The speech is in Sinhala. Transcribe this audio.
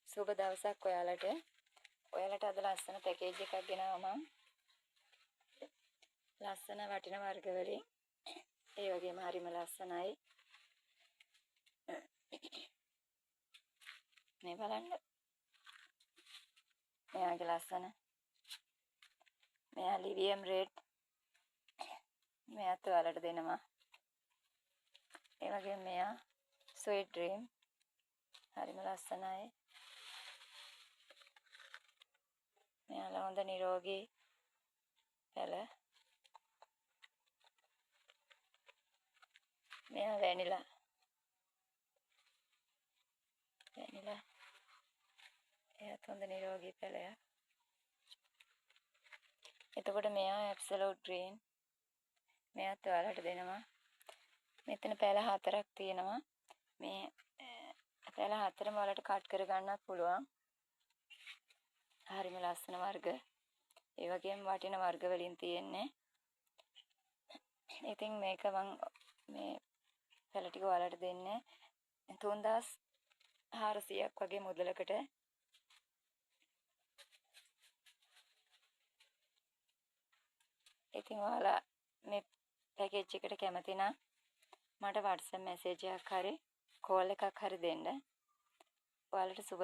සුබ දවසක් ඔයාලට. ඔයාලට අද ලස්සන පැකේජ් එකක් ගෙනාවා මම. ලස්සන වටින වර්ග වලින්. ඒ වගේම හරිම ලස්සනයි. මේ බලන්න. මෙයාගේ ලස්සන. මෙයා ලිවියම් රෙඩ්. මෙයාත් ඔයාලට දෙනවා. ඒ වගේම මෙයා ස්වීට් ඩ්‍රීම්. හරිම ලස්සනයි. මෙයාලා හොඳ නිරෝගී පැල. මෙයා වැනිලා. එයාත් හොඳ නිරෝගී පැලයක්. එතකොට මෙයා ඇබ්සලූට් ග්‍රීන්. මෙයාත් ඔයාලට දෙනවා. මෙතන පැල 4ක් තියෙනවා. මේ පැල 4ම ඔයාලට කට් කර ගන්නත් පුළුවන්. හරිම ලස්සන වර්ග. ඒ වගේම වටින වර්ග වලින් තියෙන්නේ. ඉතින් මේක මම මේ පැල ටික ඔයාලට දෙන්නේ 3400ක් වගේ මුදලකට. ඉතින් ඔයාලා මේ පැකේජ් එකට කැමති නම් මට WhatsApp මැසේජ් එකක් හරි කෝල් එකක් හරි දෙන්න. ඔයාලට සුබ